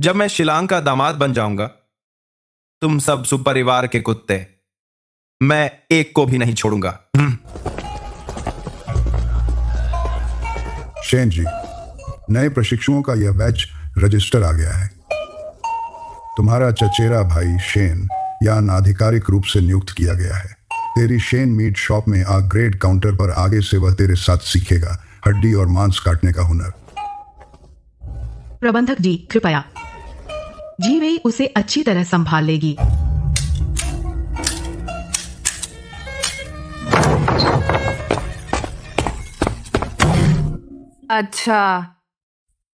जब मैं शिलांग का दामाद बन जाऊंगा, तुम सब सुपरिवार के कुत्ते, मैं एक को भी नहीं छोड़ूंगा। शेन जी, नए प्रशिक्षुओं का यह बैच रजिस्टर आ गया है। तुम्हारा चचेरा भाई शेन यान आधिकारिक रूप से नियुक्त किया गया है। तेरी शेन मीट शॉप में ग्रेड काउंटर पर आगे से वह तेरे साथ सीखेगा हड्डी और मांस काटने का हुनर। प्रबंधक जी कृपया। जी वे उसे अच्छी तरह संभाल लेगी। अच्छा,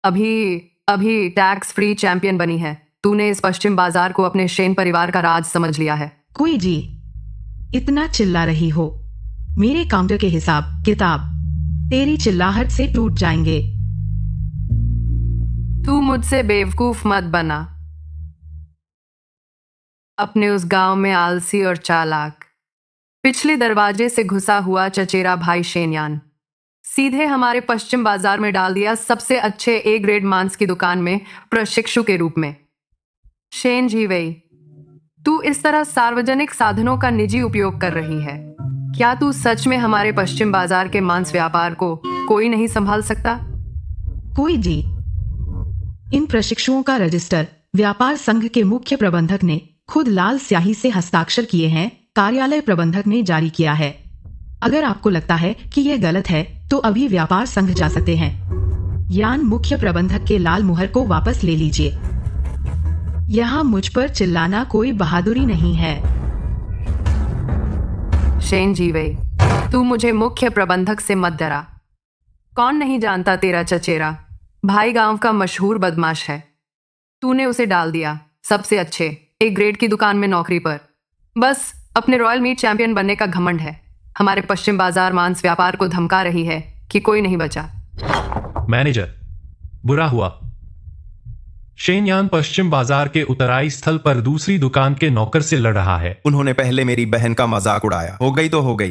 अभी टैक्स फ्री चैंपियन बनी है। तूने इस पश्चिम बाजार को अपने शेन परिवार का राज समझ लिया है। कोई जी, इतना चिल्ला रही हो? मेरे काउंटर के हिसाब किताब तेरी चिल्लाहट से टूट जाएंगे। तू मुझसे बेवकूफ मत बना। अपने उस गांव में आलसी और चालाक, पिछले दरवाजे से घुसा हुआ चचेरा भाई शेनयान सीधे हमारे पश्चिम बाजार में डाल दिया सबसे अच्छे ए ग्रेड मांस की दुकान में प्रशिक्षु के रूप में। शेन जी वही, तू इस तरह सार्वजनिक साधनों का निजी उपयोग कर रही है। क्या तू सच में हमारे पश्चिम बाजार के मांस व्यापार को कोई नहीं संभाल सकता? कोई जी, इन प्रशिक्षुओं का रजिस्टर व्यापार संघ के मुख्य प्रबंधक ने खुद लाल स्याही से हस्ताक्षर किए हैं। कार्यालय प्रबंधक ने जारी किया है। अगर आपको लगता है कि यह गलत है तो अभी व्यापार संघ जा सकते हैं। यान मुख्य प्रबंधक के लाल मुहर को वापस ले लीजिए। यहाँ मुझ पर चिल्लाना कोई बहादुरी नहीं है। शेन जीवे, तू मुझे मुख्य प्रबंधक से मत डरा। कौन नहीं जानता तेरा चचेरा भाई गांव का मशहूर बदमाश है। तूने उसे डाल दिया सबसे अच्छे एक ग्रेड की दुकान में नौकरी पर। बस अपने रॉयल मीट चैंपियन बनने का घमंड है। हमारे पश्चिम बाजार मांस व्यापार को धमका रही है कि कोई नहीं बचा। मैनेजर, बुरा हुआ। शेनयान पश्चिम बाजार के उतराई स्थल पर दूसरी दुकान के नौकर से लड़ रहा है। उन्होंने पहले मेरी बहन का मजाक उड़ाया। हो गई तो हो गई।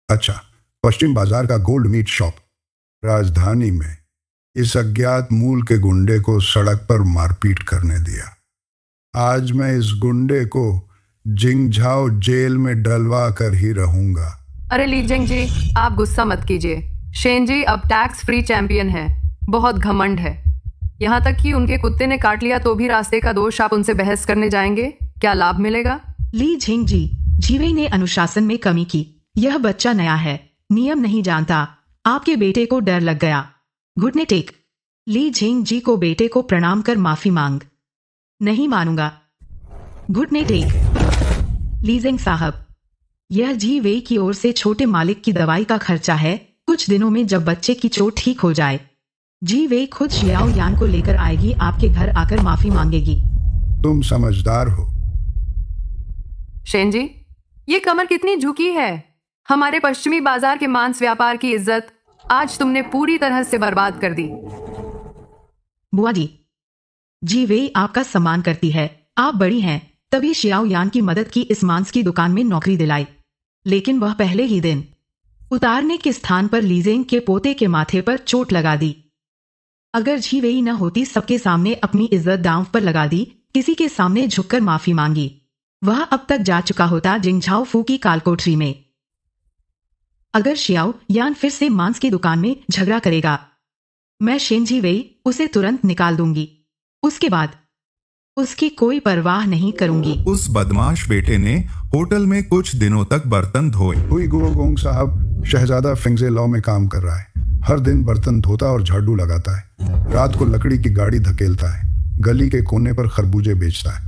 अच्छा, पश्चिम बाजार का गोल्ड मीट शॉप राजधानी में इस अज्ञात मूल के गुंडे को सड़क पर मारपीट करने दिया। आज मैं इस गुंडे को जिंगझाओ जेल में डलवा कर ही रहूंगा। अरे लीजिंग जी, आप गुस्सा मत कीजिए। शेन जी अब टैक्स फ्री चैंपियन है। बहुत घमंड है। यहाँ तक कि उनके कुत्ते ने काट लिया तो भी रास्ते का दोष आप उनसे बहस करने जाएंगे? क्या लाभ मिलेगा? ली झिंग जी, जीवे ने अनुशासन में कमी की। यह बच्चा नया है, नियम नहीं जानता। आपके बेटे को डर लग गया। घुटने टेक। ली झिंग जी को बेटे को प्रणाम कर माफी मांग। नहीं मानूंगा। घुटने टेक। लीजिंग साहब, यह जी वे की ओर से छोटे मालिक की दवाई का खर्चा है। कुछ दिनों में जब बच्चे की चोट ठीक हो जाए, जी वे खुद शियाओ यान को लेकर आएगी, आपके घर आकर माफी मांगेगी। तुम समझदार हो। शेन जी, ये कमर कितनी झुकी है। हमारे पश्चिमी बाजार के मांस व्यापार की इज्जत आज तुमने पूरी तरह से बर्बाद कर दी। बुआ जी वे आपका सम्मान करती है। आप बड़ी हैं, तभी शियाओ यान की मदद की इस मांस की दुकान में नौकरी दिलाई। लेकिन वह पहले ही दिन उतारने के स्थान पर लीजेंग के पोते के माथे पर चोट लगा दी। अगर जी वे न होती, सबके सामने अपनी इज्जत दांव पर लगा दी, किसी के सामने झुककर माफी मांगी, वह अब तक जा चुका होता जिंगझाओ फू की कालकोठरी में। अगर शियाओ यान फिर से मांस की दुकान में झगड़ा करेगा, मैं शेन जी वेई उसे तुरंत निकाल दूंगी। उसके बाद उसकी कोई परवाह नहीं करूंगी। उस बदमाश बेटे ने होटल में कुछ दिनों तक बर्तन धोए। हुई गोंग साहब शहजादा फिंगजे लॉ में काम कर रहा है। हर दिन बर्तन धोता और झाड़ू लगाता है। रात को लकड़ी की गाड़ी धकेलता है। गली के कोने पर खरबूजे बेचता है।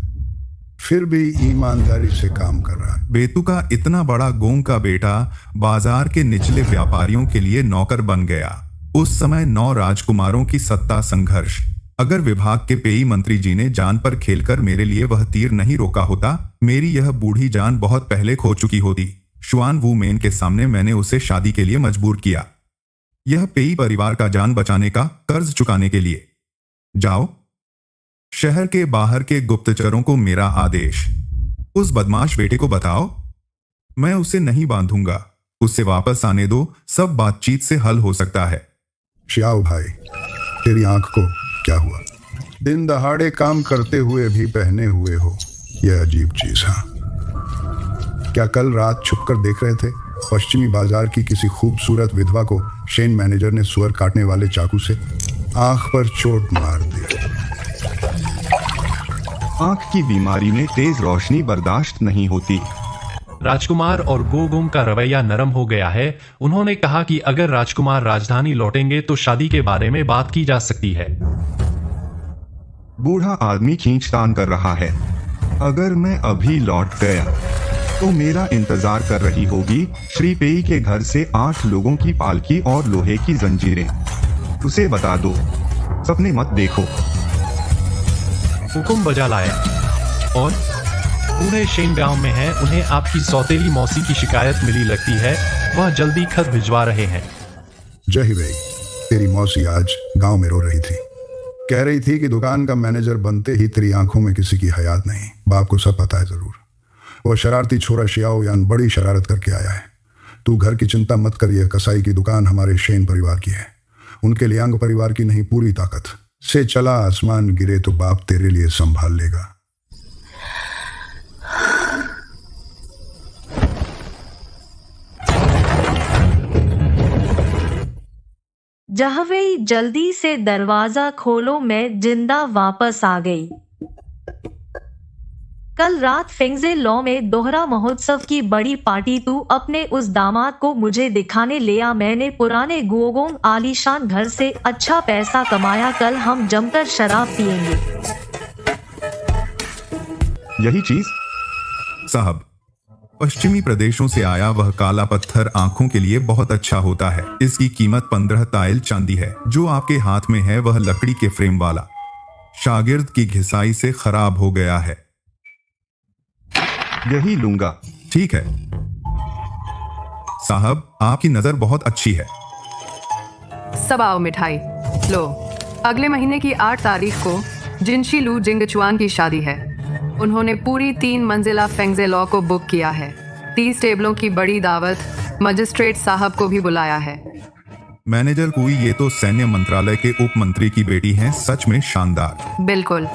फिर भी ईमानदारी से काम कर रहा है। बेतु का इतना बड़ा गोंग का बेटा बाजार के निचले व्यापारियों के लिए नौकर बन गया। उस समय 9 राजकुमारों की सत्ता संघर्ष। अगर विभाग के पेई मंत्री जी ने जान पर खेलकर मेरे लिए वह तीर नहीं रोका होता, मेरी यह बूढ़ी जान बहुत पहले खो चुकी होती। शुआन वू मेन के सामने मैंने उसे शादी के लिए मजबूर किया। यह पेई परिवार का जान बचाने का कर्ज चुकाने के लिए। जाओ, शहर के बाहर के गुप्तचरों को मेरा आदेश। उस बदमाश बेटे को बताओ, मैं उसे नहीं बांधूंगा। उसे वापस आने दो, सब बातचीत से हल हो सकता है। शियाओ भाई, तेरी आंख को क्या हुआ? दिन दहाड़े काम करते हुए भी पहने हुए हो, यह अजीब चीज। हाँ, क्या कल रात छुपकर देख रहे थे पश्चिमी बाजार की किसी खूबसूरत विधवा को शेन मैनेजर ने सुअर काटने वाले चाकू से आंख पर चोट मार दी? आंख की बीमारी में तेज रोशनी बर्दाश्त नहीं होती। राजकुमार और गोगोंग का रवैया नरम हो गया है। उन्होंने कहा कि अगर राजकुमार राजधानी लौटेंगे तो शादी के बारे में बात की जा सकती है। बूढ़ा आदमी खींचतान कर रहा है। अगर मैं अभी लौट गया तो मेरा इंतजार कर रही होगी श्री पेई के घर से 8 लोगों की पालकी और लोहे की जंजीरें। उसे बता दो, सपने मत देखो। हुकुम बजा लाया और पूरे शेन गांव में है। उन्हें आपकी सौतेली मौसी की शिकायत मिली लगती है। वह जल्दी खत भिजवा रहे हैं। जही भाई, तेरी मौसी आज गांव में रो रही थी। कह रही थी कि दुकान का मैनेजर बनते ही तेरी आंखों में किसी की हयात नहीं। बाप को सब पता है जरूर। वो शरारती छोरा शियाओ यान बड़ी शरारत करके आया है। तू घर की चिंता मत कर, यह कसाई की दुकान हमारे शेन परिवार की है। उनके लियांग परिवार की नहीं, पूरी ताकत से चला आसमान गिरे तो बाप तेरे लिए संभाल लेगा। जहवेई, जल्दी से दरवाजा खोलो, मैं जिंदा वापस आ गई। कल रात फेंगजे लॉ में दोहरा महोत्सव की बड़ी पार्टी तू अपने उस दामाद को मुझे दिखाने ले आ। मैंने पुराने गोगोंग आलीशान घर से अच्छा पैसा कमाया। कल हम जमकर शराब पिएंगे। यही चीज साहब, पश्चिमी प्रदेशों से आया वह काला पत्थर आंखों के लिए बहुत अच्छा होता है। इसकी कीमत 15 ताइल चांदी है। जो आपके हाथ में है वह लकड़ी के फ्रेम वाला शागिर्द की घिसाई से खराब हो गया है। यही लूंगा। ठीक है साहब, आपकी नजर बहुत अच्छी है। सब आओ, मिठाई लो। अगले महीने की 8 तारीख को जिनशी लू जिंगचुआन की शादी है। उन्होंने पूरी 3 मंजिला फेंगजे लॉ को बुक किया है। 30 टेबलों की बड़ी दावत। मजिस्ट्रेट साहब को भी बुलाया है। मैनेजर कुई, ये तो सैन्य मंत्रालय के उप मंत्री की बेटी हैं। सच में शानदार। बिल्कुल।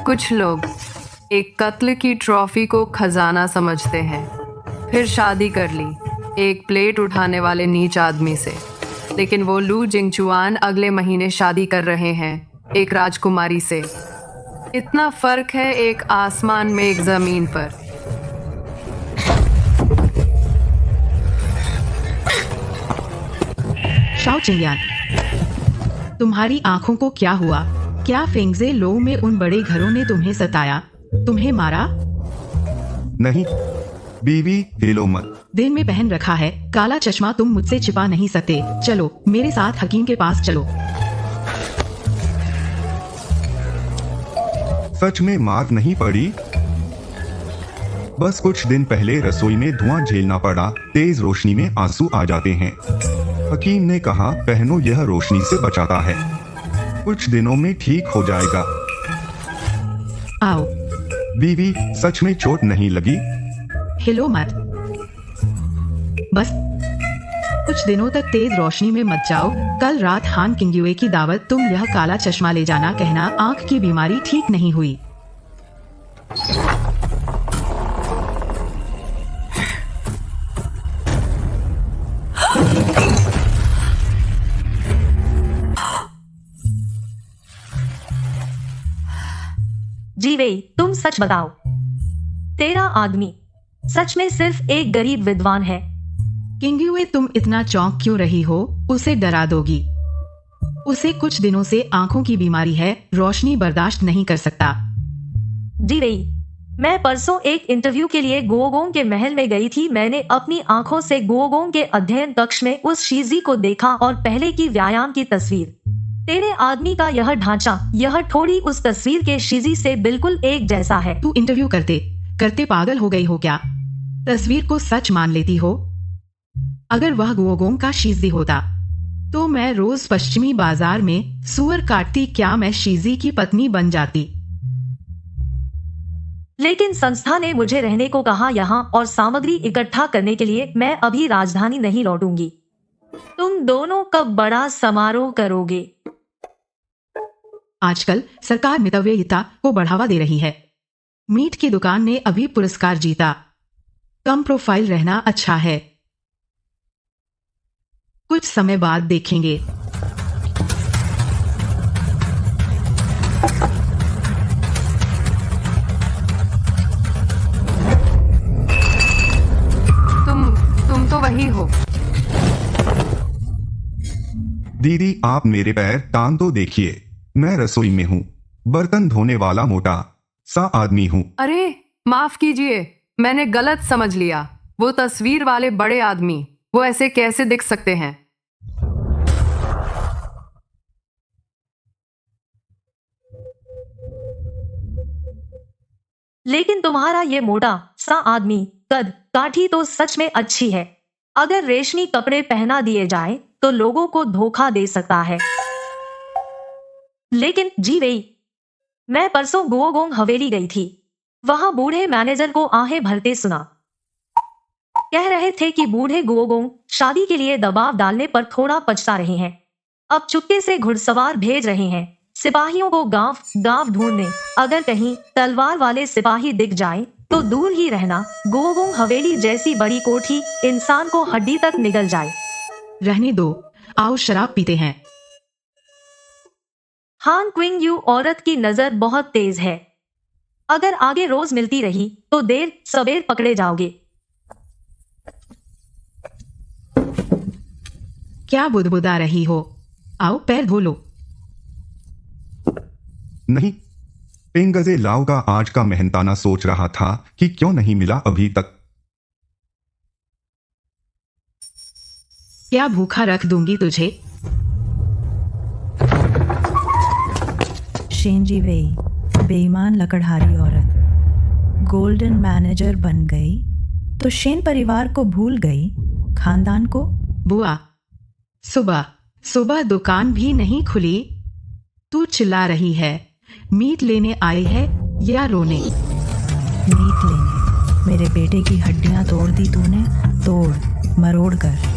कुछ लोग एक कत्ल की ट्रॉफी को खजाना समझते हैं। फिर शादी कर ली एक प्लेट उठाने वाले नीच आदमी से। लेकिन वो लू जिंगचुआन अगले महीने शादी कर रहे हैं एक राजकुमारी से। इतना फर्क है एक आसमान में एक जमीन पर। शाओ चिंगयान, तुम्हारी आंखों को क्या हुआ? क्या फेंगजे लो में उन बड़े घरों ने तुम्हें सताया, तुम्हें मारा? नहीं बीवी, हिलो मत। दिन में पहन रखा है काला चश्मा, तुम मुझसे छिपा नहीं सकते। चलो मेरे साथ हकीम के पास चलो। सच में मार नहीं पड़ी, बस कुछ दिन पहले रसोई में धुआं झेलना पड़ा। तेज रोशनी में आंसू आ जाते हैं। हकीम ने कहा पहनो, यह रोशनी से बचाता है। कुछ दिनों में ठीक हो जाएगा। आओ। बीवी, सच में चोट नहीं लगी? हिलो मत, बस कुछ दिनों तक तेज रोशनी में मत जाओ। कल रात हान किंगयुए की दावत, तुम यह काला चश्मा ले जाना, कहना आंख की बीमारी ठीक नहीं हुई। जी वेई, तुम सच बताओ, तेरा आदमी सच में सिर्फ एक गरीब विद्वान है? किंगयुए, तुम इतना चौंक क्यों रही हो? उसे डरा दोगी। उसे कुछ दिनों से आंखों की बीमारी है, रोशनी बर्दाश्त नहीं कर सकता। जी वेई, मैं परसों एक इंटरव्यू के लिए गोगोंग के महल में गई थी। मैंने अपनी आंखों से गोगोंग के अध्ययन कक्ष में उस शीजी को देखा और पहले की व्यायाम की तस्वीर। तेरे आदमी का यह ढांचा, यह ठोड़ी उस तस्वीर के शीजी से बिल्कुल एक जैसा है। तू इंटरव्यू करते करते पागल हो गई हो क्या? तस्वीर को सच मान लेती हो? अगर वह गोगोंग का शीजी होता तो मैं रोज पश्चिमी बाजार में सुअर काटती, क्या मैं शीजी की पत्नी बन जाती? लेकिन संस्था ने मुझे रहने को कहा यहाँ, और सामग्री इकट्ठा करने के लिए मैं अभी राजधानी नहीं लौटूंगी। तुम दोनों कब बड़ा समारोह करोगे? आजकल सरकार मितव्ययिता को बढ़ावा दे रही है। मीट की दुकान ने अभी पुरस्कार जीता। कम प्रोफाइल रहना अच्छा है। कुछ समय बाद देखेंगे। तुम तो वही हो। दीदी, आप मेरे पैर टांग तो देखिए। मैं रसोई में हूँ, बर्तन धोने वाला मोटा सा आदमी हूँ। अरे माफ कीजिए, मैंने गलत समझ लिया। वो तस्वीर वाले बड़े आदमी, वो ऐसे कैसे दिख सकते हैं? लेकिन तुम्हारा ये मोटा सा आदमी कद काठी तो सच में अच्छी है। अगर रेशमी कपड़े पहना दिए जाए तो लोगों को धोखा दे सकता है। लेकिन जी वही, मैं परसों गुओगोंग हवेली गई थी। वहां बूढ़े मैनेजर को आहें भरते सुना। कह रहे थे कि बूढ़े गुओगोंग शादी के लिए दबाव डालने पर थोड़ा पछता रहे हैं। अब चुपके से घुड़सवार भेज रहे हैं सिपाहियों को गांव गांव ढूंढने। अगर कहीं तलवार वाले सिपाही दिख जाए तो दूर ही रहना। गुओगोंग हवेली जैसी बड़ी कोठी इंसान को हड्डी तक निगल जाए। रहने दो, आओ शराब पीते हैं। हान क्विंग यू औरत की नजर बहुत तेज है। अगर आगे रोज मिलती रही तो देर सबेर पकड़े जाओगे। क्या बुदबुदा रही हो? आओ पैर धो लो। नहीं, पेंगजे लाओ का आज का मेहनताना सोच रहा था कि क्यों नहीं मिला अभी तक। क्या भूखा रख दूंगी तुझे? शेंजी वेई, बेईमान लकड़हारी औरत, गोल्डन मैनेजर बन गई तो शेन परिवार को भूल गई, खानदान को। बुआ, सुबह सुबह दुकान भी नहीं खुली। तू चिल्ला रही है। मीट लेने आई है या रोने? मीट लेने। मेरे बेटे की हड्डियां तोड़ दी तूने, तोड़ मरोड़ कर।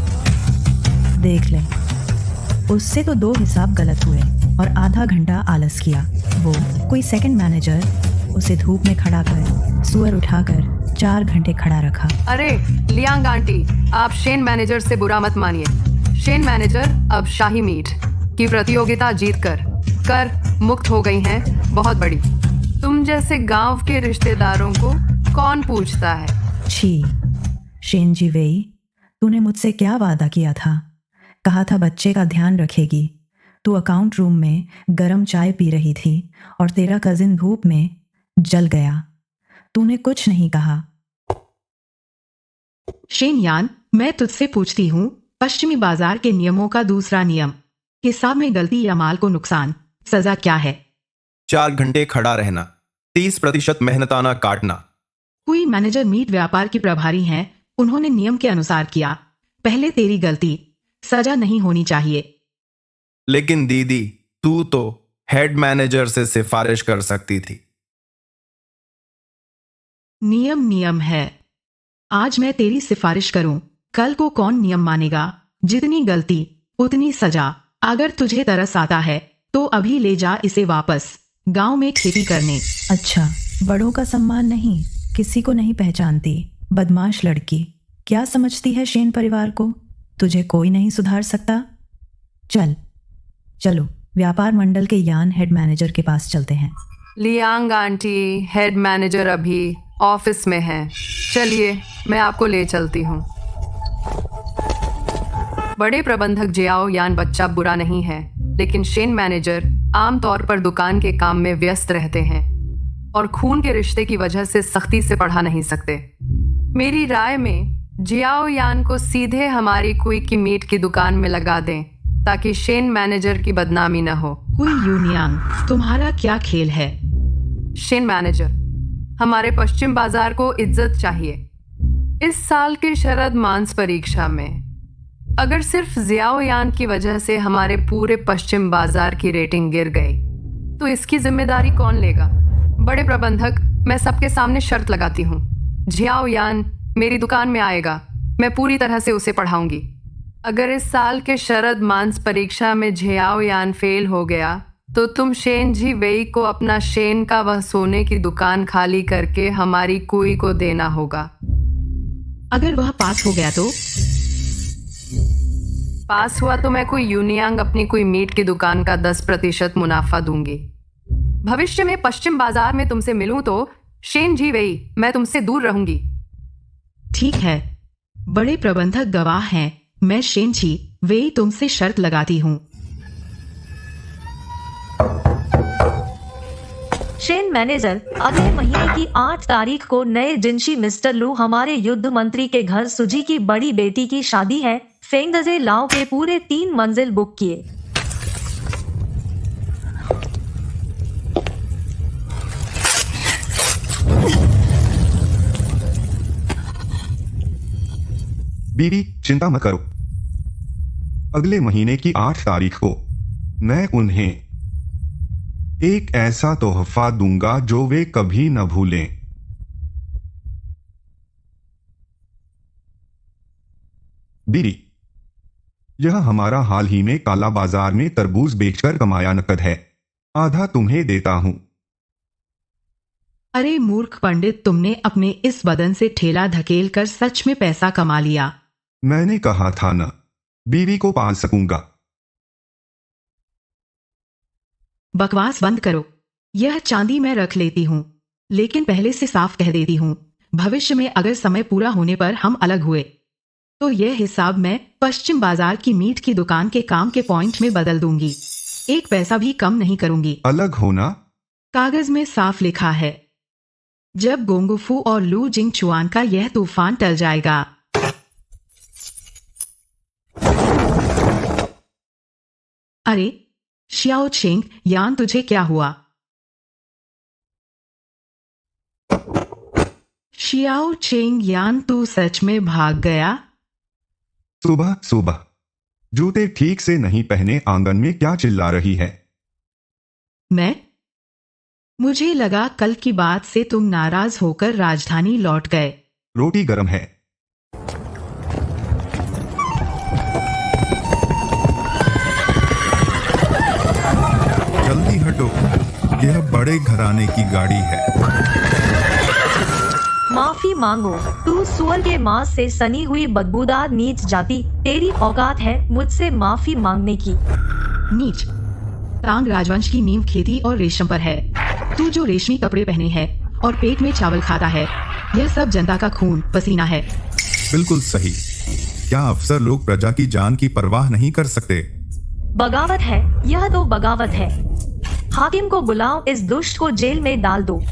देख ले, उससे तो 2 हिसाब गलत हुए और आधा घंटा आलस किया। वो कोई सेकंड मैनेजर उसे धूप में खड़ा कर सुअर उठाकर 4 घंटे खड़ा रखा। अरे लियांग आंटी, आप शेन मैनेजर से बुरा मत मानिए। शेन मैनेजर अब शाही मीट की प्रतियोगिता जीत कर मुक्त हो गई हैं, बहुत बड़ी। तुम जैसे गांव के रिश्तेदारों को कौन पूछता है? छी, शेनजी वेई, तूने मुझसे क्या वादा किया था? कहा था बच्चे का ध्यान रखेगी। तू अकाउंट रूम में गरम चाय पी रही थी और तेरा कजिन धूप में जल गया। तूने कुछ नहीं कहा। शेनयान, मैं तुझसे पूछती हूँ, पश्चिमी बाजार के नियमों का दूसरा नियम, हिसाब में गलती या माल को नुकसान, सजा क्या है? 4 घंटे खड़ा रहना, 30% मेहनताना काटना। कोई मैनेजर मीट व्यापार की प्रभारी हैं, उन्होंने नियम के अनुसार किया। पहले तेरी गलती, सजा नहीं होनी चाहिए। लेकिन दीदी, तू तो हेड मैनेजर से सिफारिश कर सकती थी। नियम नियम है। आज मैं तेरी सिफारिश करूं, कल को कौन नियम मानेगा? जितनी गलती उतनी सजा। अगर तुझे तरस आता है तो अभी ले जा इसे वापस गांव में खेती करने। अच्छा, बड़ों का सम्मान नहीं, किसी को नहीं पहचानती, बदमाश लड़की। क्या समझती है शेन परिवार को? तुझे कोई नहीं सुधार सकता। चलो व्यापार मंडल के यान हेड मैनेजर के पास चलते हैं। लियांग आंटी, हेड मैनेजर अभी ऑफिस में है। चलिए, मैं आपको ले चलती हूँ। बड़े प्रबंधक जियाओ यान बच्चा बुरा नहीं है, लेकिन शेन मैनेजर आमतौर पर दुकान के काम में व्यस्त रहते हैं और खून के रिश्ते की वजह से सख्ती से पढ़ा नहीं सकते। मेरी राय में जियाओ यान को सीधे हमारी कुई की मीट की दुकान में लगा दें, ताकि शेन मैनेजर की बदनामी न हो। कोई यूनियांग, तुम्हारा क्या खेल है? शेन मैनेजर, हमारे पश्चिम बाजार को इज्जत चाहिए। इस साल के शरद मांस परीक्षा में अगर सिर्फ जियाओ यान की वजह से हमारे पूरे पश्चिम बाजार की रेटिंग गिर गई तो इसकी जिम्मेदारी कौन लेगा? बड़े प्रबंधक, मैं सबके सामने शर्त लगाती हूँ, जियाओ यान मेरी दुकान में आएगा, मैं पूरी तरह से उसे पढ़ाऊंगी। अगर इस साल के शरद मांस परीक्षा में जियाओ यान फेल हो गया तो तुम शेन जी वेई को अपना शेन का वह सोने की दुकान खाली करके हमारी कुई को देना होगा। अगर वह पास हो गया तो पास हुआ तो मैं कोई यूनियांग अपनी कोई मीट की दुकान का 10% मुनाफा दूंगी। भविष्य में पश्चिम बाजार में तुमसे मिलूं तो शेन जी वेई मैं तुमसे दूर रहूंगी। ठीक है, बड़े प्रबंधक गवाह हैं। मैं शेन छी वेई तुमसे शर्त लगाती हूँ। शेन मैनेजर, अगले महीने की 8 तारीख को नए जिनशी मिस्टर लू हमारे युद्ध मंत्री के घर सुजी की बड़ी बेटी की शादी है। फेंगजे लाओ के पूरे 3 मंजिल बुक किए। बीवी चिंता मत करो, अगले महीने की 8 तारीख को मैं उन्हें एक ऐसा तोहफा दूंगा जो वे कभी न भूलें। बीवी, यह हमारा हाल ही में काला बाजार में तरबूज बेचकर कमाया नकद है, आधा तुम्हें देता हूं। अरे मूर्ख पंडित, तुमने अपने इस बदन से ठेला धकेल कर सच में पैसा कमा लिया। मैंने कहा था ना, बीवी को पाल सकूंगा। बकवास बंद करो। यह चांदी मैं रख लेती हूँ, लेकिन पहले से साफ कह देती हूँ, भविष्य में अगर समय पूरा होने पर हम अलग हुए तो यह हिसाब मैं पश्चिम बाजार की मीट की दुकान के काम के पॉइंट में बदल दूंगी। 1 पैसा भी कम नहीं करूंगी। अलग होना? कागज में साफ लिखा है। जब गोंगफू और लू जिंग चुआन का यह तूफान टल जाएगा। अरे शियाओ चेंग यान, तुझे क्या हुआ? शियाओ चेंग यान, तू सच में भाग गया? सुबह सुबह जूते ठीक से नहीं पहने आंगन में क्या चिल्ला रही है? मुझे लगा कल की बात से तुम नाराज होकर राजधानी लौट गए। रोटी गर्म है। जल्दी हटो, यह बड़े घराने की गाड़ी है। माफी मांगो, तू सुअर के मांस से सनी हुई बदबूदार नीच जाति, तेरी औकात है मुझसे माफी मांगने की? नीच। तांग राजवंश की नींव खेती और रेशम पर है। तू जो रेशमी कपड़े पहने है और पेट में चावल खाता है, यह सब जनता का खून पसीना है। बिल्कुल सही। क्या अफसर लोग प्रजा की जान की परवाह नहीं कर सकते? बगावत है, यह तो बगावत है। हाकिम को बुलाओ, इस दुष्ट को जेल में डाल दो।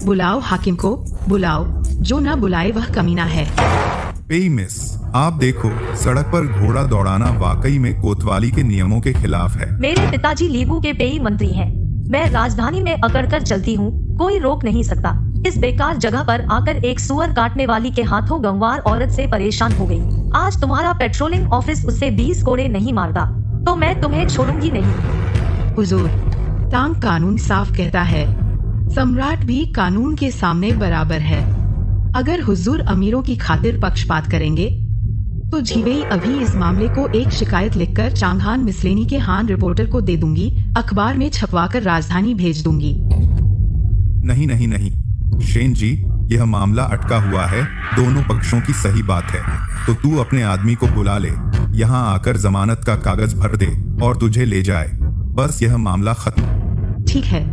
बुलाओ हाकिम को, बुलाओ। जो ना बुलाए वह कमीना है। पेई मिस, आप देखो, सड़क पर घोड़ा दौड़ाना वाकई में कोतवाली के नियमों के खिलाफ है। मेरे पिताजी लीबू के पेई मंत्री हैं। मैं राजधानी में अकड़कर चलती हूँ, कोई रोक नहीं सकता। इस बेकार जगह पर आकर एक सुअर काटने वाली के हाथों गंवार औरत से परेशान हो गई। आज तुम्हारा पेट्रोलिंग ऑफिस उससे 20 कोड़े नहीं मारता तो मैं तुम्हें छोड़ूंगी नहीं। हुजूर, तांग कानून साफ कहता है, सम्राट भी कानून के सामने बराबर है। अगर हुजूर अमीरों की खातिर पक्षपात करेंगे तो झीवेई अभी इस मामले को एक शिकायत लिखकर चांगहान मिसलेनी के हान रिपोर्टर को दे दूंगी, अखबार में छपवाकर राजधानी भेज दूंगी। नहीं नहीं नहीं शेन जी, यह मामला अटका हुआ है। दोनों पक्षों की सही बात है, तो तू अपने आदमी को बुला ले, यहाँ आकर जमानत का कागज भर दे और तुझे ले जाए। बस यह मामला खत्म। ठीक है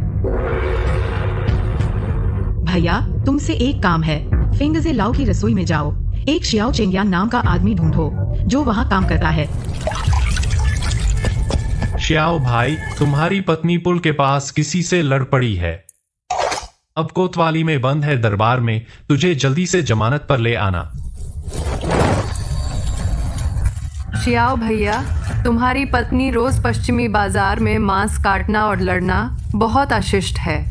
भैया, तुमसे एक काम है। फेंगजे लाओ की रसोई में जाओ, एक शियाओ चेंगियान नाम का आदमी ढूंढो जो वहाँ काम करता है। श्याओ भाई, तुम्हारी पत्नी पुल के पास किसी से लड़ पड़ी है। अब कोतवाली में बंद है दरबार में, तुझे जल्दी से जमानत पर ले आना। शियाओ भैया, तुम्हारी पत्नी रोज पश्चिमी बाजार में मांस काटना और लड़ना बहुत अशिष्ट है,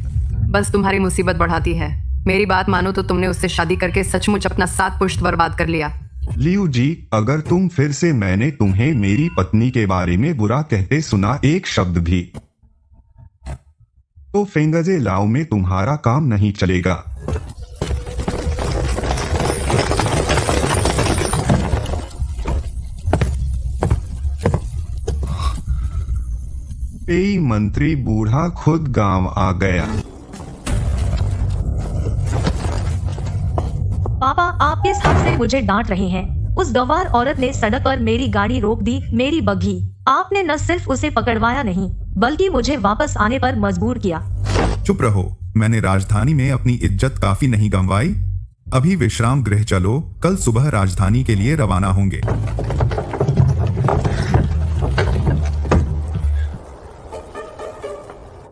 बस तुम्हारी मुसीबत बढ़ाती है। मेरी बात मानो तो तुमने उससे शादी करके सचमुच अपना 7 पुश्त बर्बाद कर लिया। लियू जी, अगर तुम फिर से मैंने तुम्हें मेरी पत्नी के बारे में बुरा कहते सुना एक शब्द भी, तो फेंगजे लाओ में तुम्हारा काम नहीं चलेगा। पेई मंत्री बूढ़ा खुद गांव आ गया। पापा, आप किस हक से मुझे डांट रहे हैं? उस गंवार औरत ने सड़क पर मेरी गाड़ी रोक दी, मेरी बग्घी। आपने न सिर्फ उसे पकड़वाया नहीं, बल्कि मुझे वापस आने पर मजबूर किया। चुप रहो, मैंने राजधानी में अपनी इज्जत काफी नहीं गंवाई। अभी विश्राम गृह चलो, कल सुबह राजधानी के लिए रवाना होंगे।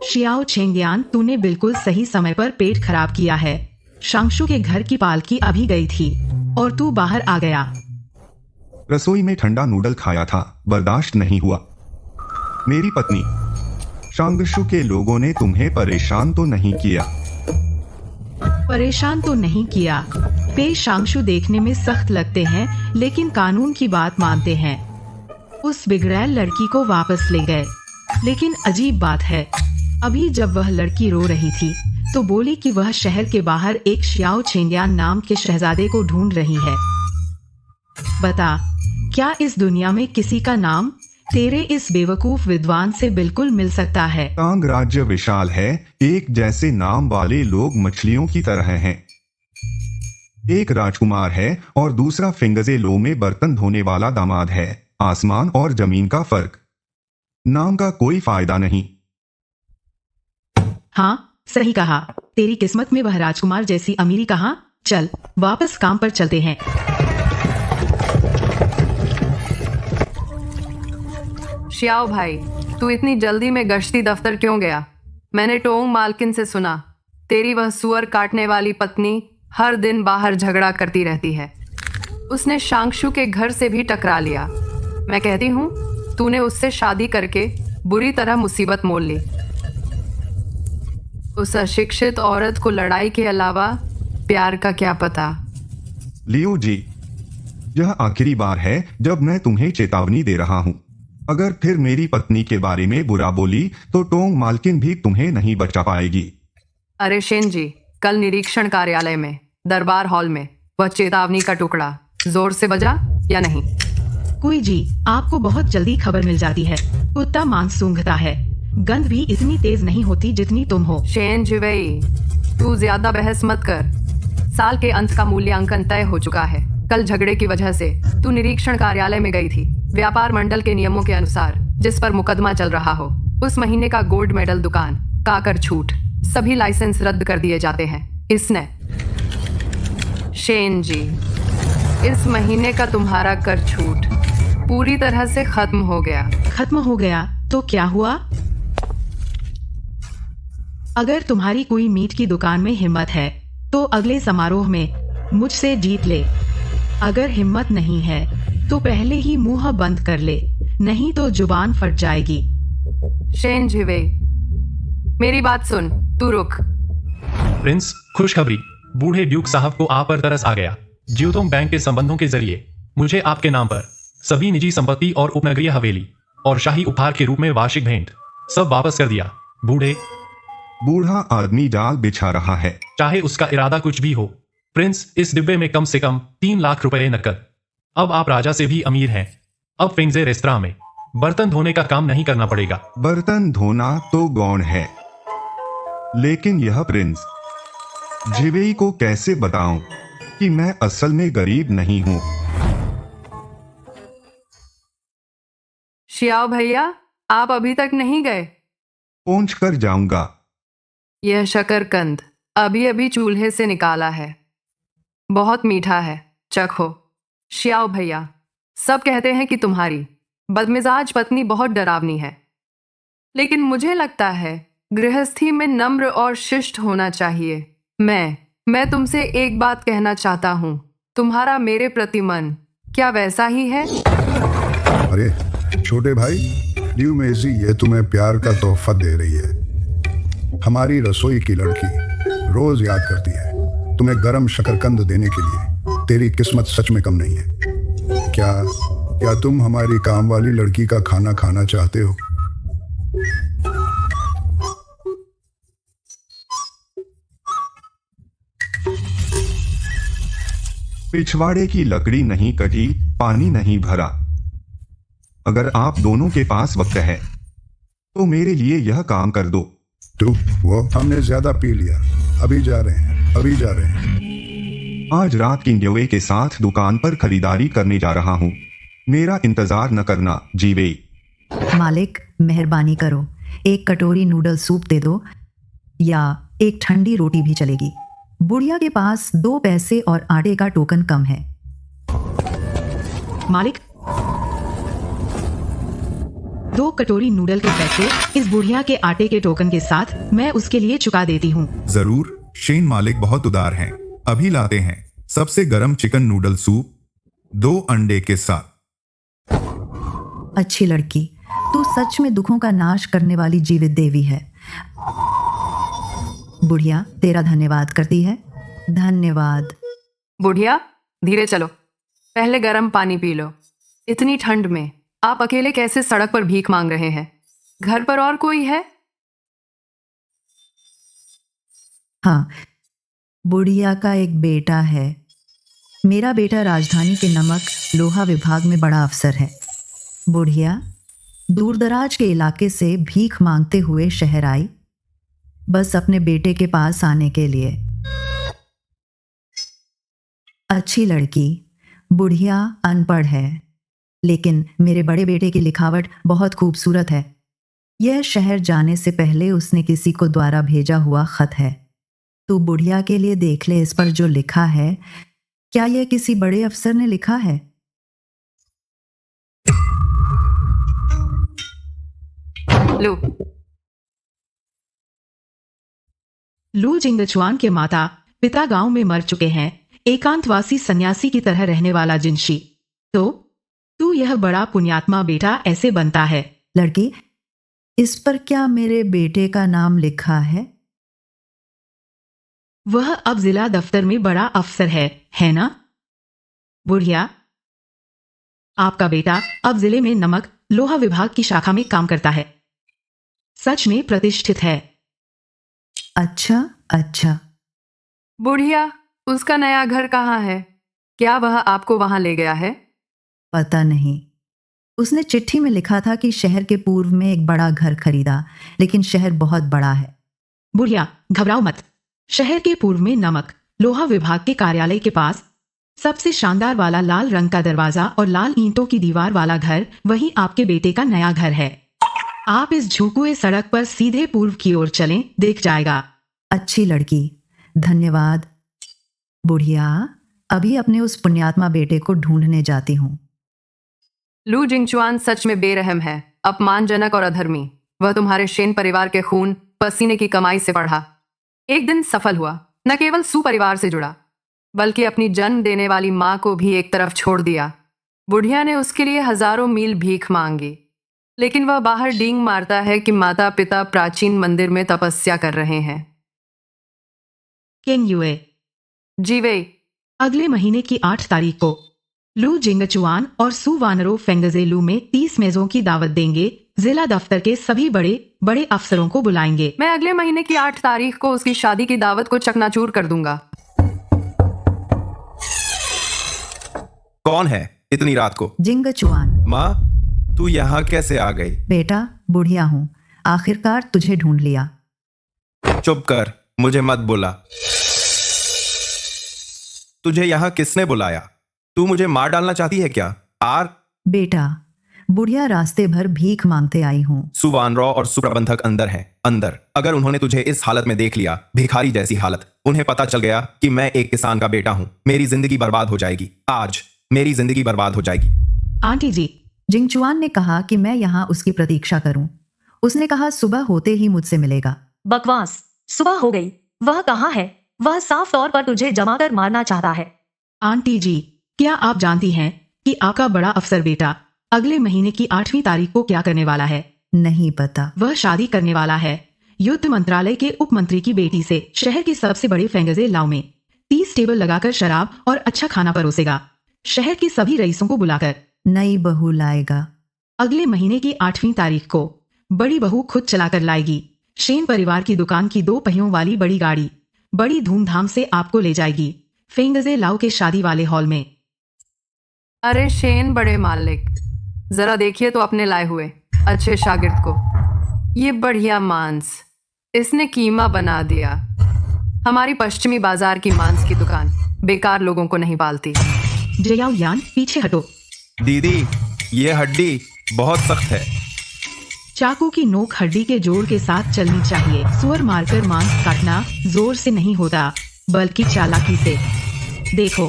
शियाओ छेंगयान, तूने बिल्कुल सही समय पर पेट खराब किया है। शांगशु के घर की पालकी अभी गई थी और तू बाहर आ गया। रसोई में ठंडा नूडल खाया था, बर्दाश्त नहीं हुआ। मेरी पत्नी, शांगशु के लोगों ने तुम्हें परेशान तो नहीं किया? परेशान तो नहीं किया। पे शांगशु देखने में सख्त लगते हैं, लेकिन कानून की बात मानते हैं। उस बिगड़ैल लड़की को वापस ले गए। लेकिन अजीब बात है, अभी जब वह लड़की रो रही थी तो बोली कि वह शहर के बाहर एक शियाओ छेंगयान नाम के शहजादे को ढूंढ रही है। बता, क्या इस दुनिया में किसी का नाम तेरे इस बेवकूफ विद्वान से बिल्कुल मिल सकता है? तांग राज्य विशाल है, एक जैसे नाम वाले लोग मछलियों की तरह हैं। एक राजकुमार है और दूसरा फिंगजे लो में बर्तन धोने वाला दामाद है। आसमान और जमीन का फर्क। नाम का कोई फायदा नहीं। हाँ, सही कहा। तेरी किस्मत में वह राजकुमार जैसी अमीरी कहाँ। चल, वापस काम पर चलते हैं। शियाओ भाई, तू इतनी जल्दी में गश्ती दफ्तर क्यों गया? मैंने टोंग मालकिन से सुना, तेरी वह सुअर काटने वाली पत्नी हर दिन बाहर झगड़ा करती रहती है। उसने शांगशु के घर से भी टकरा लिया। मैं कहती हूँ, तूने उससे शादी करके बुरी तरह मुसीबत मोल ली। उस अशिक्षित औरत को लड़ाई के अलावा प्यार का क्या पता। लियो जी, यह आखिरी बार है जब मैं तुम्हें चेतावनी दे रहा हूँ। अगर फिर मेरी पत्नी के बारे में बुरा बोली तो टोंग मालकिन भी तुम्हें नहीं बचा पाएगी। अरे शेन जी, कल निरीक्षण कार्यालय में दरबार हॉल में वह चेतावनी का टुकड़ा जोर से बजा या नहीं? कुई जी, आपको बहुत जल्दी खबर मिल जाती है। कुत्ता मांस सूंघता है, गंध भी इतनी तेज नहीं होती जितनी तुम हो। शेन जिवेई, तू ज्यादा बहस मत कर। साल के अंत का मूल्यांकन तय हो चुका है। कल झगड़े की वजह से तू निरीक्षण कार्यालय में गई थी। व्यापार मंडल के नियमों के अनुसार जिस पर मुकदमा चल रहा हो, उस महीने का गोल्ड मेडल दुकान का कर छूट सभी लाइसेंस रद्द कर दिए जाते हैं। इसने शेन जी, इस महीने का तुम्हारा कर छूट पूरी तरह से खत्म हो गया। खत्म हो गया तो क्या हुआ? अगर तुम्हारी कोई मीट की दुकान में हिम्मत है तो अगले समारोह में मुझसे जीत ले। अगर हिम्मत नहीं है तो पहले ही मुंह बंद कर ले, नहीं तो जुबान फट जाएगी। शेन जिवे, मेरी बात सुन, तू रुक। प्रिंस, खुशखबरी, बूढ़े ड्यूक साहब को आप पर तरस आ गया। जियोतोंग बैंक के संबंधों के जरिए मुझे आपके नाम पर सभी निजी संपत्ति और उपनगरीय हवेली और शाही उपहार के रूप में वार्षिक भेंट सब वापस कर दिया। बूढ़ा आदमी जाल बिछा रहा है। चाहे उसका इरादा कुछ भी हो, प्रिंस, इस डिब्बे में कम से कम 3 लाख रुपए नकद। अब आप राजा से भी अमीर हैं। अब फिंगजे रेस्तरां में बर्तन धोने का काम नहीं करना पड़ेगा। बर्तन धोना तो गौण है, लेकिन यह प्रिंस जिवेई को कैसे बताऊं कि मैं असल में गरीब नहीं हूं? शियाओ भैया, आप अभी तक नहीं गए? पहुंच कर जाऊंगा। यह शकरकंद अभी अभी चूल्हे से निकाला है, बहुत मीठा है, चखो। शियाओ भैया, सब कहते हैं कि तुम्हारी बदमिजाज पत्नी बहुत डरावनी है, लेकिन मुझे लगता है गृहस्थी में नम्र और शिष्ट होना चाहिए। मैं तुमसे एक बात कहना चाहता हूँ, तुम्हारा मेरे प्रति मन क्या वैसा ही है? अरे छोटे भाई, लियू मेजी ये तुम्हें प्यार का तोहफा दे रही है। हमारी रसोई की लड़की रोज याद करती है तुम्हें गरम शकरकंद देने के लिए। तेरी किस्मत सच में कम नहीं है। क्या तुम हमारी काम वाली लड़की का खाना खाना चाहते हो? पिछवाड़े की लकड़ी नहीं कटी, पानी नहीं भरा। अगर आप दोनों के पास वक्त है तो मेरे लिए यह काम कर दो। तू वो हमने ज्यादा पी लिया, अभी जा रहे हैं, अभी जा रहे हैं। आज रात किंगवे के साथ दुकान पर खरीदारी करने जा रहा हूँ। मेरा इंतजार न करना जीवेई। मालिक मेहरबानी करो, एक कटोरी नूडल सूप दे दो या एक ठंडी रोटी भी चलेगी। बुढ़िया के पास 2 पैसे और आटे का टोकन कम है। मालिक, 2 कटोरी नूडल के पैसे इस बुढ़िया के आटे के टोकन के साथ मैं उसके लिए चुका देती हूँ। जरूर, शेन मालिक बहुत उदार हैं। अभी लाते हैं सबसे गर्म चिकन नूडल सूप 2 अंडे के साथ। अच्छी लड़की, तू सच में दुखों का नाश करने वाली जीवित देवी है। बुढ़िया तेरा धन्यवाद करती है। धन्यवाद। बुढ़िया धीरे चलो, पहले गर्म पानी पी लो। इतनी ठंड में आप अकेले कैसे सड़क पर भीख मांग रहे हैं? घर पर और कोई है? हाँ, बुढ़िया का एक बेटा है। मेरा बेटा राजधानी के नमक लोहा विभाग में बड़ा अफसर है। बुढ़िया दूरदराज के इलाके से भीख मांगते हुए शहर आई, बस अपने बेटे के पास आने के लिए। अच्छी लड़की। बुढ़िया अनपढ़ है, लेकिन मेरे बड़े बेटे की लिखावट बहुत खूबसूरत है। यह शहर जाने से पहले उसने किसी को द्वारा भेजा हुआ खत है। तू बुढ़िया के लिए देख ले, इस पर जो लिखा है, क्या यह किसी बड़े अफसर ने लिखा है? लो। लू जिंगचुआन के माता पिता गांव में मर चुके हैं। एकांतवासी सन्यासी की तरह रहने वाला जिनशी। तो तू यह बड़ा पुण्यात्मा बेटा ऐसे बनता है। लड़की, इस पर क्या मेरे बेटे का नाम लिखा है? वह अब जिला दफ्तर में बड़ा अफसर है ना? बुढ़िया, आपका बेटा अब जिले में नमक लोहा विभाग की शाखा में काम करता है। सच में प्रतिष्ठित है। अच्छा अच्छा। बुढ़िया, उसका नया घर कहाँ है? क्या वह आपको वहां ले गया है? पता नहीं। उसने चिट्ठी में लिखा था कि शहर के पूर्व में एक बड़ा घर खरीदा, लेकिन शहर बहुत बड़ा है। बुढ़िया घबराओ मत। शहर के पूर्व में नमक लोहा विभाग के कार्यालय के पास सबसे शानदार वाला लाल रंग का दरवाजा और लाल ईंटों की दीवार वाला घर, वही आपके बेटे का नया घर है। आप इस झुकुए सड़क पर सीधे पूर्व की ओर चलें, देख जाएगा। अच्छी लड़की, धन्यवाद। बुढ़िया, अभी अपने उस पुण्यात्मा बेटे को ढूंढने जाती हूँ। लू जिंगचुआन सच में बेरहम है, अपमानजनक और अधर्मी। वह तुम्हारे शेन परिवार के खून पसीने की कमाई से पढ़ा। एक दिन सफल हुआ, न केवल सु परिवार से जुड़ा, बल्कि अपनी जन्म देने वाली माँ को भी एक तरफ छोड़ दिया। बुढ़िया ने उसके लिए हजारों मील भीख मांगी, लेकिन वह बाहर डींग मारता है कि माता पिता प्राचीन मंदिर में तपस्या कर रहे हैं। केंग युए, जीवे, अगले महीने की 8 तारीख को लू जिंगचुआन और सु वानरो फेंगजेलू में 30 मेजों की दावत देंगे। जिला दफ्तर के सभी बड़े बड़े अफसरों को बुलाएंगे। मैं अगले महीने की 8 तारीख को उसकी शादी की दावत को चकनाचूर कर दूंगा। कौन है इतनी रात को? जिंगचुआन। माँ, तू यहाँ कैसे आ गई? बेटा, बुढ़िया हूँ, आखिरकार तुझे ढूंढ लिया। चुप कर, मुझे मत बुला। तुझे यहाँ किसने बुलाया? तू मुझे मार डालना चाहती है क्या? आर बेटा, बुढ़िया रास्ते भर भीख मांगते आई हूँ। सुवानरॉ और सुप्रबंधक अंदर हैं, अंदर। अगर उन्होंने तुझे इस हालत में देख लिया, भिखारी जैसी हालत, उन्हें पता चल गया कि मैं एक किसान का बेटा हूँ, मेरी जिंदगी बर्बाद हो जाएगी। आज मेरी जिंदगी बर्बाद हो जाएगी। आंटी जी, जिंगचुआन ने कहा कि मैं यहाँ उसकी प्रतीक्षा करूं। उसने कहा सुबह होते ही मुझसे मिलेगा। बकवास, सुबह हो गई। वह कहाँ है? वह साफ तौर पर तुझे जमाकर मारना चाहता है। आंटी जी, क्या आप जानती हैं कि आपका बड़ा अफसर बेटा अगले महीने की 8वीं तारीख को क्या करने वाला है? नहीं पता। वह शादी करने वाला है युद्ध मंत्रालय के उप मंत्री की बेटी से। शहर के सबसे बड़े फेंगजे लाव में 30 टेबल लगाकर शराब और अच्छा खाना परोसेगा। शहर के सभी रईसों को बुलाकर नई बहू लाएगा। अगले महीने की 8वीं तारीख को बड़ी बहू खुद चलाकर लाएगी। शेन परिवार की दुकान की 2 पहियों वाली बड़ी गाड़ी बड़ी धूमधाम से आपको ले जाएगी फेंगजे लाव के शादी वाले हॉल में। अरे शेन बड़े मालिक, जरा देखिए तो अपने लाए हुए अच्छे शागिर्द को। ये बढ़िया मांस, इसने कीमा बना दिया। हमारी पश्चिमी बाजार की मांस की दुकान बेकार लोगों को नहीं पालती। जयाओ यान, पीछे हटो। दीदी, ये हड्डी बहुत सख्त है। चाकू की नोक हड्डी के जोड़ के साथ चलनी चाहिए। सुअर मारकर मांस काटना जोर से नहीं होता, बल्कि चालाकी से। देखो,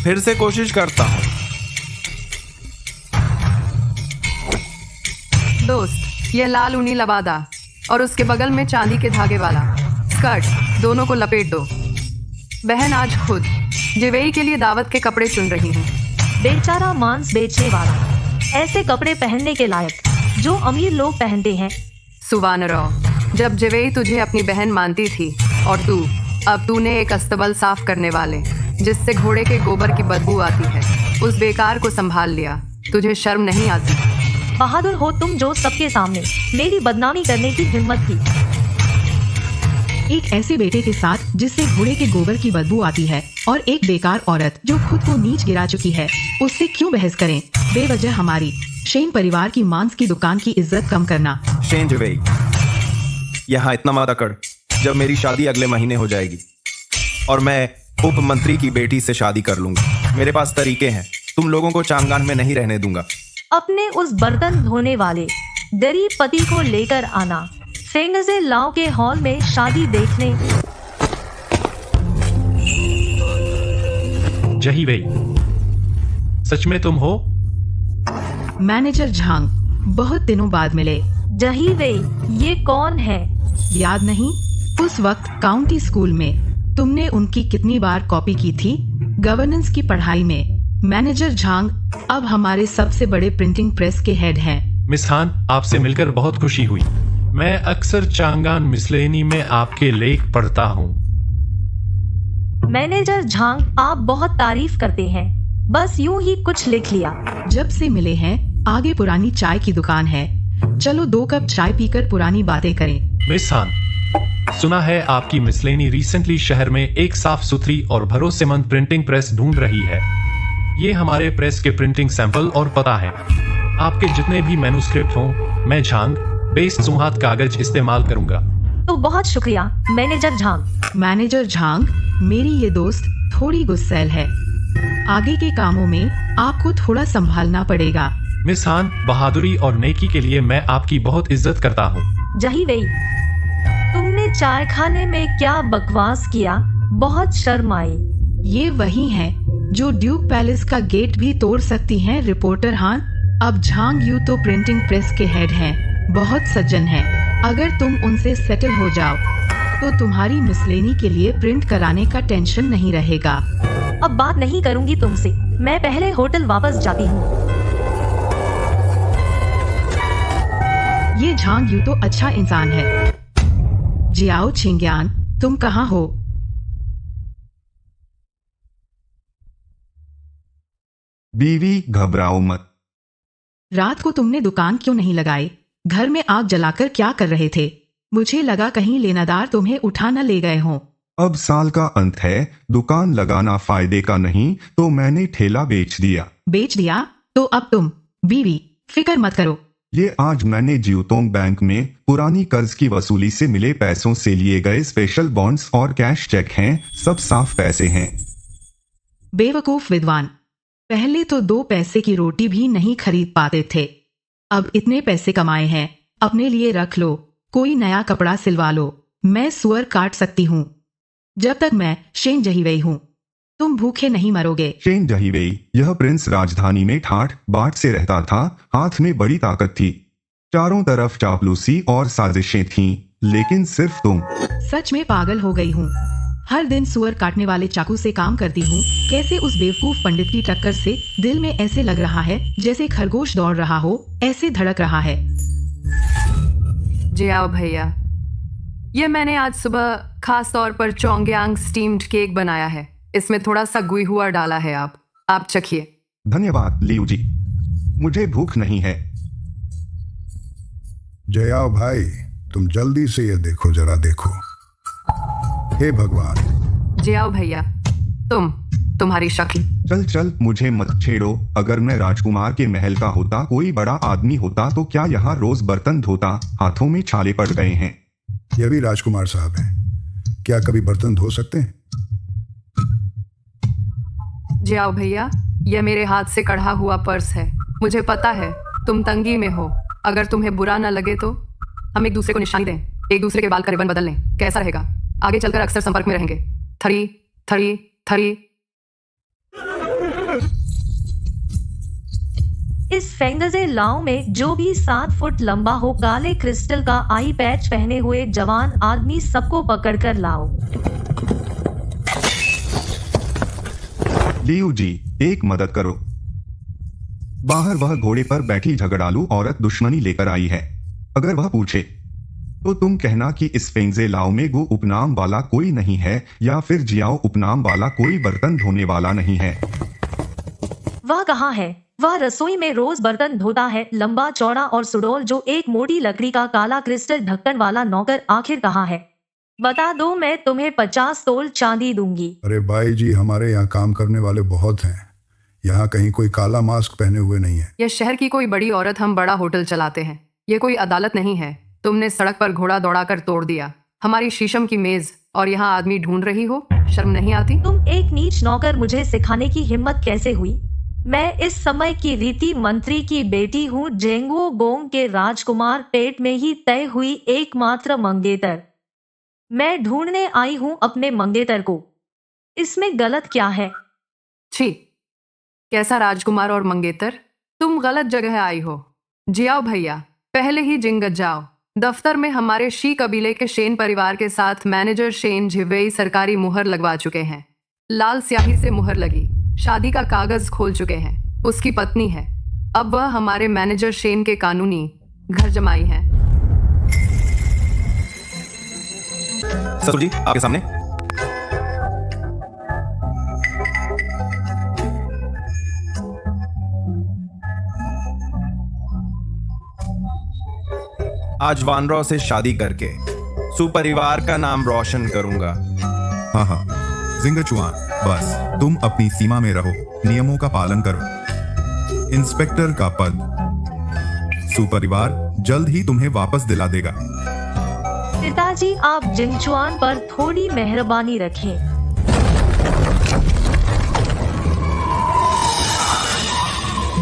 फिर से कोशिश करता हूँ। दोस्त, यह लाल ऊनी लबादा और उसके बगल में चांदी के धागे वाला स्कर्ट, दोनों को लपेट दो। बहन आज खुद जिवेई के लिए दावत के कपड़े चुन रही हूँ। बेचारा मांस बेचने वाला, ऐसे कपड़े पहनने के लायक जो अमीर लोग पहनते हैं। सुवानरो, जब जिवेई तुझे अपनी बहन मानती थी और अब तूने एक अस्तबल साफ करने वाले जिससे घोड़े के गोबर की बदबू आती है, उस बेकार को संभाल लिया। तुझे शर्म नहीं आती? बहादुर हो तुम जो सबके सामने मेरी बदनामी करने की हिम्मत की। एक ऐसे बेटे के साथ जिससे घोड़े के गोबर की बदबू आती है और एक बेकार औरत जो खुद को नीच गिरा चुकी है, उससे क्यों बहस करें? बेवजह हमारी शेन परिवार की मांस की दुकान की इज्जत कम करना। शेन जिवेई, यहाँ इतना मत अकड़। जब मेरी शादी अगले महीने हो जाएगी और मैं उप मंत्री की बेटी से शादी कर लूंगा, मेरे पास तरीके हैं। तुम लोगों को चांगान में नहीं रहने दूंगा। अपने उस बर्तन धोने वाले गरीब पति को लेकर आना फेंगजे लाओ के हॉल में शादी देखने। जही वही, सच में तुम हो? मैनेजर झांग, बहुत दिनों बाद मिले। जही वे, ये कौन है? याद नहीं? उस वक्त काउंटी स्कूल में तुमने उनकी कितनी बार कॉपी की थी गवर्नेंस की पढ़ाई में। मैनेजर झांग अब हमारे सबसे बड़े प्रिंटिंग प्रेस के हेड हैं। मिस हान, आपसे मिलकर बहुत खुशी हुई। मैं अक्सर चांगान मिसलेनी में आपके लेख पढ़ता हूँ। मैनेजर झांग, आप बहुत तारीफ करते हैं, बस यूं ही कुछ लिख लिया। जब से मिले हैं, आगे पुरानी चाय की दुकान है। चलो 2 कप चाय पीकर पुरानी बातें करें। मिस हान, सुना है आपकी मिसलेनी रिसेंटली शहर में एक साफ सुथरी और भरोसेमंद प्रिंटिंग प्रेस ढूंढ रही है। ये हमारे प्रेस के प्रिंटिंग सैंपल और पता है। आपके जितने भी मैन्युस्क्रिप्ट हों, मैं झांग बेस सुहात कागज इस्तेमाल करूंगा। तो बहुत शुक्रिया मैनेजर झांग। मैनेजर झांग, मेरी ये दोस्त थोड़ी गुस्सैल है। आगे के कामों में आपको थोड़ा संभालना पड़ेगा। मिस हान, बहादुरी और नेकी के लिए मैं आपकी बहुत इज्जत करता हूँ। जही वही, तुमने चाय खाने में क्या बकवास किया? बहुत शर्म आई। ये वही हैं जो ड्यूक पैलेस का गेट भी तोड़ सकती हैं। रिपोर्टर हान, अब झांग यू तो प्रिंटिंग प्रेस के हेड हैं, बहुत सज्जन हैं। अगर तुम उनसे सेटल हो जाओ तो तुम्हारी मिसलेनी के लिए प्रिंट कराने का टेंशन नहीं रहेगा। अब बात नहीं करूंगी तुमसे, मैं पहले होटल वापस जाती हूँ। ये झांग यू तो अच्छा इंसान है। जियाओ छिंग्यान, तुम कहाँ हो? बीवी, घबराओ मत। रात को तुमने दुकान क्यों नहीं लगाई? घर में आग जलाकर क्या कर रहे थे? मुझे लगा कहीं लेनादार तुम्हें उठा न ले गए हों। अब साल का अंत है, दुकान लगाना फायदे का नहीं, तो मैंने ठेला बेच दिया। बेच दिया? तो अब तुम बीवी फिक्र मत करो। ये आज मैंने जियोतोंग बैंक में पुरानी कर्ज की वसूली से मिले पैसों से लिए गए स्पेशल बॉन्ड्स और कैश चेक हैं, सब साफ पैसे हैं। बेवकूफ विद्वान, पहले तो 2 पैसे की रोटी भी नहीं खरीद पाते थे, अब इतने पैसे कमाए हैं, अपने लिए रख लो, कोई नया कपड़ा सिलवा लो। मैं सुअर काट सकती हूँ जब तक मैं शेन जहीवेई हूँ। तुम भूखे नहीं मरोगे। शेन जहीवेई, यह प्रिंस राजधानी में ठाठ बाट से रहता था, हाथ में बड़ी ताकत थी, चारों तरफ चापलूसी और साजिशें थीं, लेकिन सिर्फ तुम। सच में पागल हो गई हूँ। हर दिन सुअर काटने वाले चाकू से काम करती हूँ। कैसे उस बेवकूफ पंडित की टक्कर से दिल में ऐसे लग रहा है जैसे खरगोश दौड़ रहा हो, ऐसे धड़क रहा है। जियाओ भैया, ये मैंने आज सुबह खास तौर पर चोंगयांग स्टीम्ड केक बनाया है। इसमें थोड़ा सा गुई हुआ डाला है, आप चखिए। धन्यवाद लियू जी, मुझे भूख नहीं है। जयाओ भाई, तुम जल्दी से ये देखो, जरा देखो। हे भगवान। जियाओ भैया, तुम तुम्हारी शक्ल। चल चल, मुझे मत छेड़ो। अगर मैं राजकुमार के महल का होता, कोई बड़ा आदमी होता, तो क्या यहाँ रोज बर्तन धोता? हाथों में छाले पड़ गए हैं। ये भी राजकुमार साहब हैं, क्या कभी बर्तन धो सकते हैं? जियाओ भैया, यह मेरे हाथ से कढ़ा हुआ पर्स है। मुझे पता है तुम तंगी में हो। अगर तुम्हें बुरा न लगे तो हम एक दूसरे को निशानी दें, एक दूसरे के बाल का रिबन बदल लें। कैसा रहेगा? आगे चलकर अक्सर संपर्क में रहेंगे। थरी थरी थरी। इस फेंगजे लाओ में जो भी 7 फुट लंबा हो, काले क्रिस्टल का आई पैच पहने हुए जवान आदमी सबको पकड़कर लाओ। लियू जी, एक मदद करो। बाहर वह घोड़े पर बैठी झगड़ालू औरत दुश्मनी लेकर आई है। अगर वह पूछे तो तुम कहना कि इस फेंगजे लाओ में गो उपनाम वाला कोई नहीं है, या फिर जियाओ उपनाम वाला कोई बर्तन धोने वाला नहीं है। वह कहाँ है? वह रसोई में रोज बर्तन धोता है, लंबा चौड़ा और सुडौल, जो एक मोटी लकड़ी का काला क्रिस्टल ढक्कन वाला नौकर आखिर कहाँ है? बता दो, मैं तुम्हें 50 तोल चांदी दूंगी। अरे भाई जी, हमारे यहाँ काम करने वाले बहुत हैं, यहाँ कहीं कोई काला मास्क पहने हुए नहीं है। यह शहर की कोई बड़ी औरत, हम बड़ा होटल चलाते हैं। ये कोई अदालत नहीं है। तुमने सड़क पर घोड़ा दौड़ाकर तोड़ दिया हमारी शीशम की मेज, और यहाँ आदमी ढूंढ रही हो? शर्म नहीं आती? तुम एक नीच नौकर, मुझे सिखाने की हिम्मत कैसे हुई? मैं इस समय की रीति मंत्री की बेटी हूँ, जेंगो गोंग के राजकुमार पेट में ही तय हुई एकमात्र मंगेतर। मैं ढूंढने आई हूँ अपने मंगेतर को। इसमें गलत क्या है? छी, कैसा राजकुमार और मंगेतर? तुम गलत जगह आई हो। जियाओ भैया, पहले ही जिंगत जाओ। दफ्तर में हमारे शी कबीले के शेन परिवार के साथ मैनेजर शेन झिवेई सरकारी मुहर लगवा चुके हैं। लाल स्याही से मुहर लगी, शादी का कागज खोल चुके हैं। उसकी पत्नी है, अब वह हमारे मैनेजर शेन के कानूनी घर जमाई है। ससुर जी, आपके सामने। आज वानरॉ से शादी करके सुपरिवार का नाम रोशन करूंगा। हाँ हाँ, जिंगचुआन, बस तुम अपनी सीमा में रहो, नियमों का पालन करो। इंस्पेक्टर का पद सुपरिवार जल्द ही तुम्हें वापस दिला देगा। पिताजी, आप जिंगचुआन पर थोड़ी मेहरबानी रखें।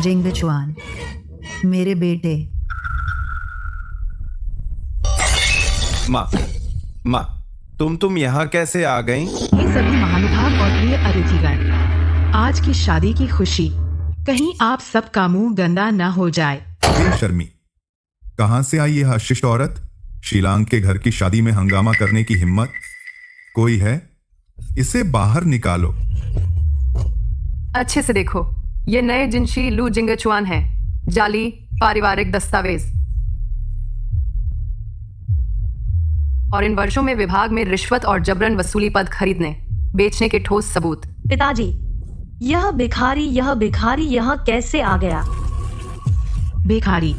जिंगचुआन, मेरे बेटे। माँ, तुम यहाँ कैसे आ गईं? ये सभी महानुभाव और प्रिय अतिथिगण, आज की शादी की खुशी, कहीं आप सबका मुंह गंदा न हो जाए। बेशर्मी, कहां से आई यह शिष्ट औरत? शीलांग के घर की शादी में हंगामा करने की हिम्मत? कोई है? इसे बाहर निकालो। अच्छे से देखो, ये नए जिनशी लू जिंगचुआन है। जाली पारिवारिक दस्तावेज, और इन वर्षों में विभाग में रिश्वत और जबरन वसूली पद खरीदने बेचने के ठोस सबूत। पिताजी, यह भिखारी यहाँ कैसे आ गया? भिखारी?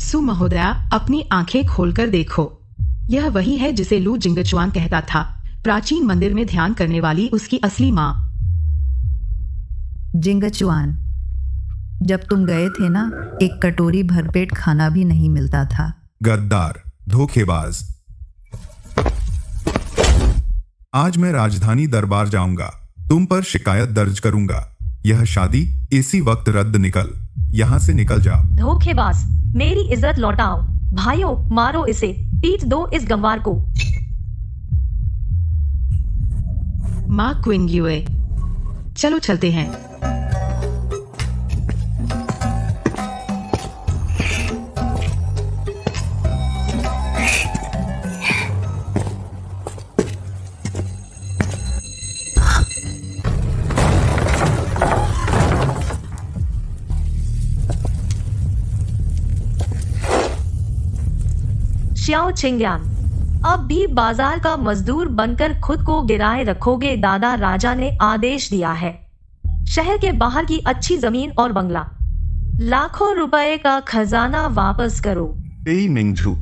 सुमहोदया, अपनी आंखें खोलकर देखो, यह वही है जिसे लू जिंगचुआन कहता था, प्राचीन मंदिर में ध्यान करने वाली उसकी असली माँ। जिंगचुआन, जब तुम गए थे ना, एक कटोरी भरपेट खाना भी नहीं मिलता था। गद्दार, धोखेबाज। आज मैं राजधानी दरबार जाऊंगा, तुम पर शिकायत दर्ज करूंगा। यह शादी इसी वक्त रद्द। निकल, यहाँ से निकल जाओ। धोखेबाज, मेरी इज्जत लौटाओ। भाइयों, मारो इसे, पीट दो इस गंवार को। माँ क्विंग्युए, चलो चलते हैं। श्याओ चिंग्यान, अब भी बाजार का मजदूर बनकर खुद को गिराए रखोगे? दादा राजा ने आदेश दिया है। शहर के बाहर की अच्छी जमीन और बंगला, लाखों रुपए का खजाना वापस करो। ए मिंगझू,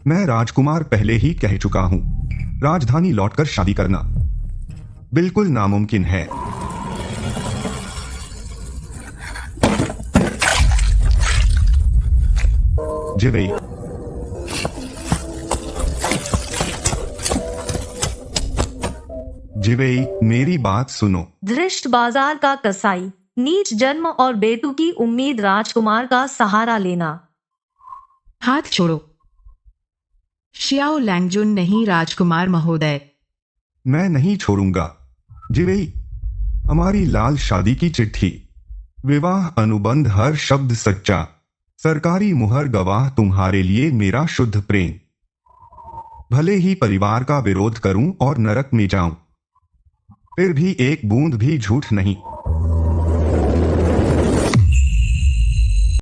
मैं राजकुमार पहले ही कह चुका हूँ, राजधानी लौटकर शादी करना। बिल्कुल नामुमकिन है। जिवेई, जिवेई, मेरी बात सुनो। धृष्ट बाजार का कसाई, नीच जन्म और बेतुकी उम्मीद, राजकुमार का सहारा लेना। हाथ छोड़ो। शियाओ लैंगजुन नहीं राजकुमार महोदय। मैं नहीं छोड़ूंगा। जिवेई, हमारी लाल शादी की चिट्ठी, विवाह अनुबंध, हर शब्द सच्चा, सरकारी मुहर गवाह, तुम्हारे लिए मेरा शुद्ध प्रेम। भले ही परिवार का विरोध करूं और नरक में जाऊं, फिर भी एक बूंद भी झूठ नहीं।